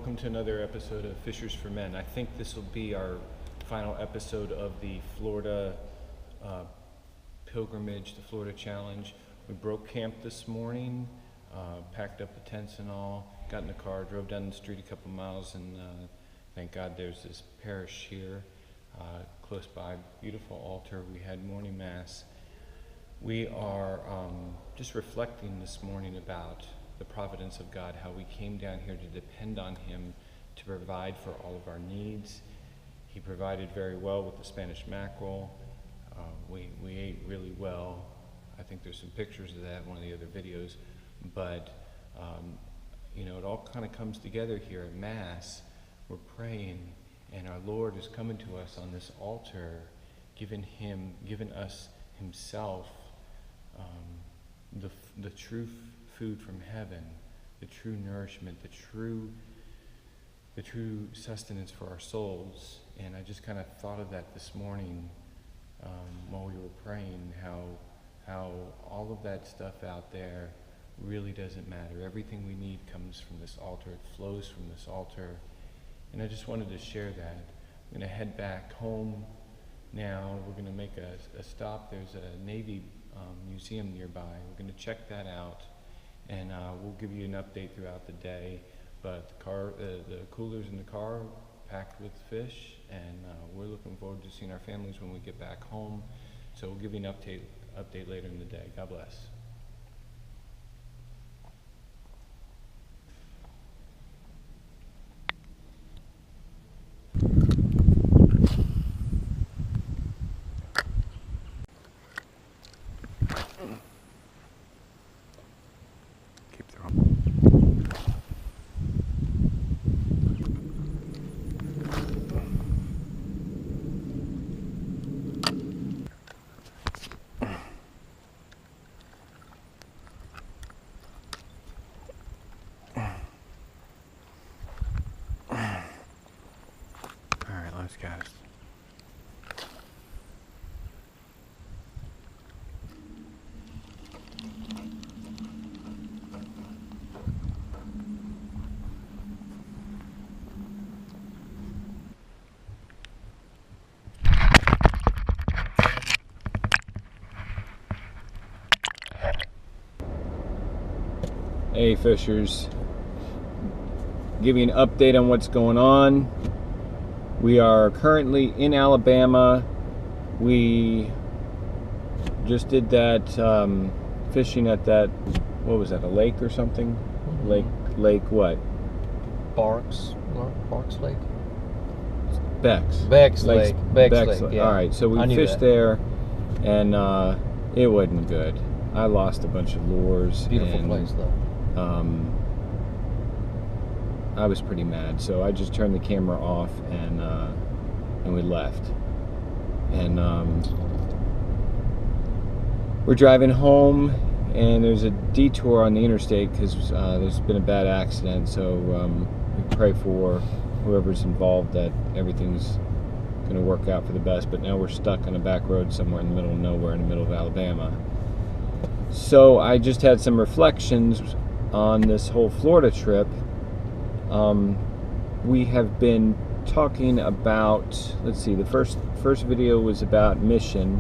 welcome to another episode of Fishers for Men. I think this will be our final episode of the Florida pilgrimage, the Florida challenge. We broke camp this morning, packed up the tents and all, got in the car, drove down the street a couple miles, and thank God there's this parish here close by, beautiful altar. We had morning mass. We are just reflecting this morning about the providence of God, how we came down here to depend on Him to provide for all of our needs. He provided very well with the Spanish mackerel. We ate really well. I think there's some pictures of that in one of the other videos. But, it all kind of comes together here at Mass. We're praying, and our Lord is coming to us on this altar, giving us Himself, the true food from heaven, the true nourishment, the true sustenance for our souls. And I just kind of thought of that this morning while we were praying, how all of that stuff out there really doesn't matter. Everything we need comes from this altar. It flows from this altar. And I just wanted to share that. I'm going to head back home now. We're going to make a stop. There's a Navy museum nearby. We're going to check that out. And we'll give you an update throughout the day. But the cooler's in the car, packed with fish, and we're looking forward to seeing our families when we get back home. So we'll give you an update later in the day. God bless. Guys. Hey Fishers, give you an update on what's going on. We are currently in Alabama. We just did that fishing at that, what was that, a lake or something? Mm-hmm. Lake what? Barks Lake? Beck's Lake. Yeah. All right, so we fished there, and it wasn't good. I lost a bunch of lures. Beautiful place though. I was pretty mad, so I just turned the camera off and we left. And we're driving home, and there's a detour on the interstate because there's been a bad accident. So we pray for whoever's involved that everything's going to work out for the best. But now we're stuck on a back road somewhere in the middle of nowhere, in the middle of Alabama. So I just had some reflections on this whole Florida trip. We have been talking about, let's see, the first video was about mission.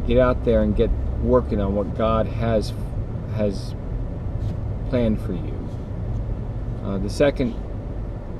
Get out there and get working on what God has planned for you. The second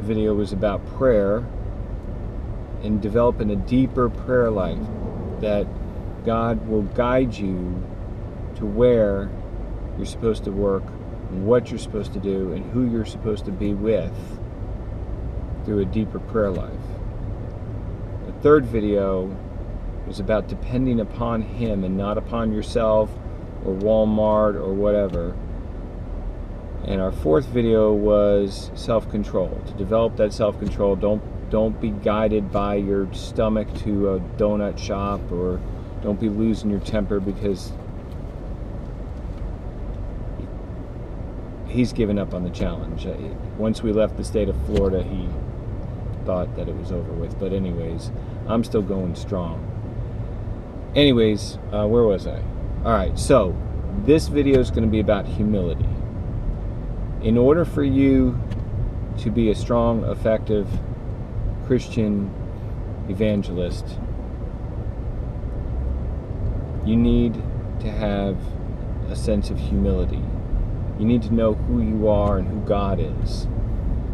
video was about prayer and developing a deeper prayer life, that God will guide you to where you're supposed to work, what you're supposed to do, and who you're supposed to be with through a deeper prayer life. The third video was about depending upon Him and not upon yourself or Walmart or whatever. And our fourth video was self-control. To develop that self-control, don't be guided by your stomach to a donut shop, or don't be losing your temper because He's given up on the challenge. Once we left the state of Florida, He thought that it was over with. But anyways, I'm still going strong. Anyways, where was I? Alright, so this video is going to be about humility. In order for you to be a strong, effective Christian evangelist, you need to have a sense of humility. You need to know who you are and who God is.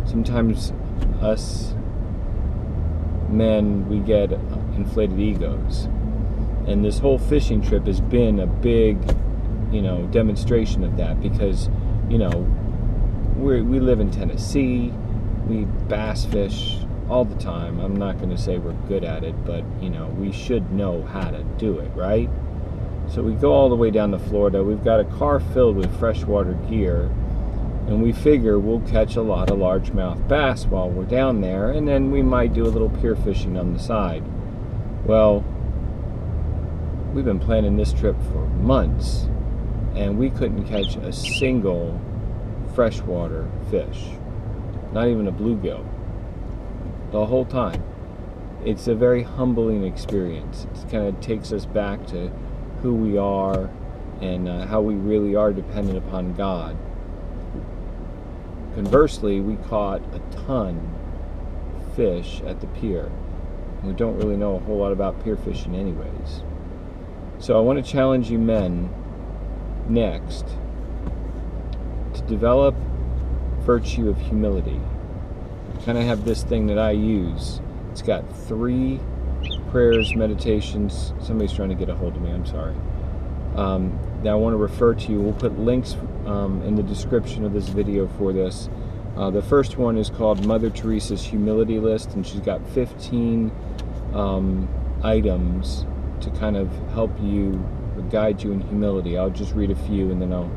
Sometimes us men, we get inflated egos. And this whole fishing trip has been a big, demonstration of that, because, we live in Tennessee, we bass fish all the time. I'm not going to say we're good at it, but, we should know how to do it, right? So we go all the way down to Florida. We've got a car filled with freshwater gear, and we figure we'll catch a lot of largemouth bass while we're down there, and then we might do a little pier fishing on the side. Well, we've been planning this trip for months, and we couldn't catch a single freshwater fish, not even a bluegill, the whole time. It's a very humbling experience. It kind of takes us back to who we are and how we really are dependent upon God. Conversely, we caught a ton of fish at the pier. We don't really know a whole lot about pier fishing anyways. So I want to challenge you men next to develop virtue of humility. I kind of have this thing that I use. It's got 3 prayers, meditations. Somebody's trying to get a hold of me, I'm sorry. That I want to refer to you. We'll put links in the description of this video for this. The first one is called Mother Teresa's Humility List, and she's got 15 items to kind of help you or guide you in humility. I'll just read a few and then I'll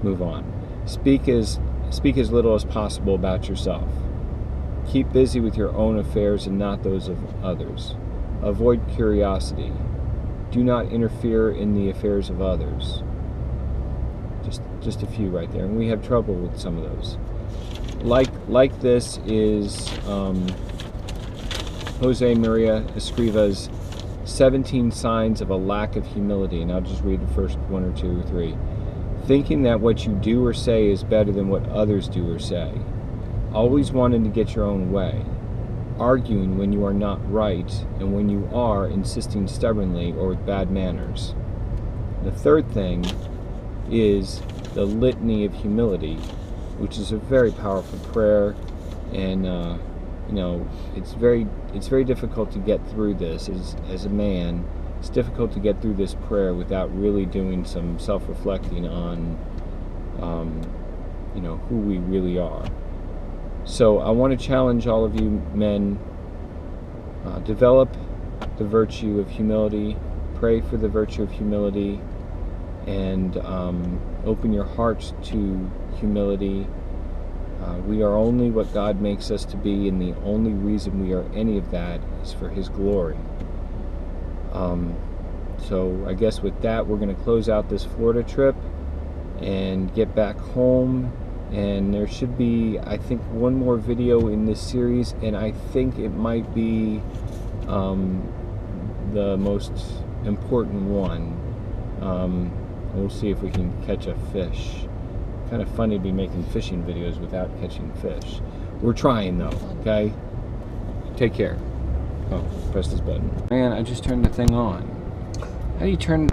move on. Speak as little as possible about yourself. Keep busy with your own affairs and not those of others. Avoid curiosity. Do not interfere in the affairs of others. Just a few right there, and we have trouble with some of those. Like this is Josemaria Escriva's 17 Signs of a Lack of Humility, and I'll just read the first 1 or 2 or 3. Thinking that what you do or say is better than what others do or say. Always wanting to get your own way. Arguing when you are not right, and when you are, insisting stubbornly or with bad manners. The third thing is the Litany of Humility, which is a very powerful prayer, and it's very difficult to get through this as a man. It's difficult to get through this prayer without really doing some self-reflecting on who we really are. So I want to challenge all of you men, develop the virtue of humility, pray for the virtue of humility, and open your hearts to humility. We are only what God makes us to be, and the only reason we are any of that is for His glory. So I guess with that, we're going to close out this Florida trip and get back home. And there should be, I think, one more video in this series, and I think it might be the most important one. We'll see if we can catch a fish. Kind of funny to be making fishing videos without catching fish. We're trying though, okay? Take care. Oh, press this button. Man, I just turned the thing on. How do you turn?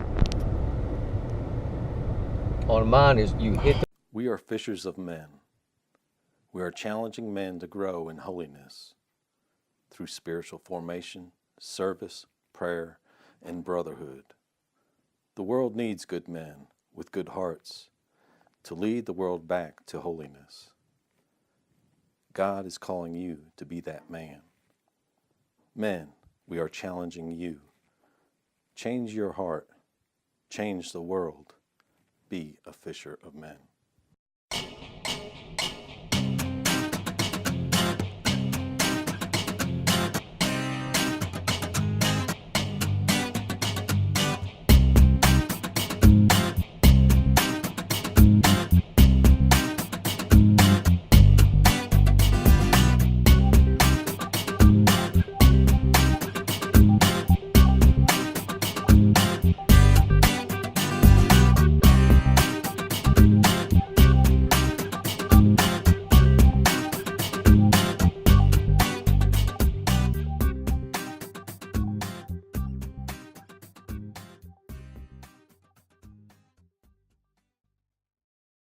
On mine is you hit the... We are fishers of men. We are challenging men to grow in holiness through spiritual formation, service, prayer, and brotherhood. The world needs good men with good hearts to lead the world back to holiness. God is calling you to be that man. Men, we are challenging you. Change your heart. Change the world. Be a fisher of men.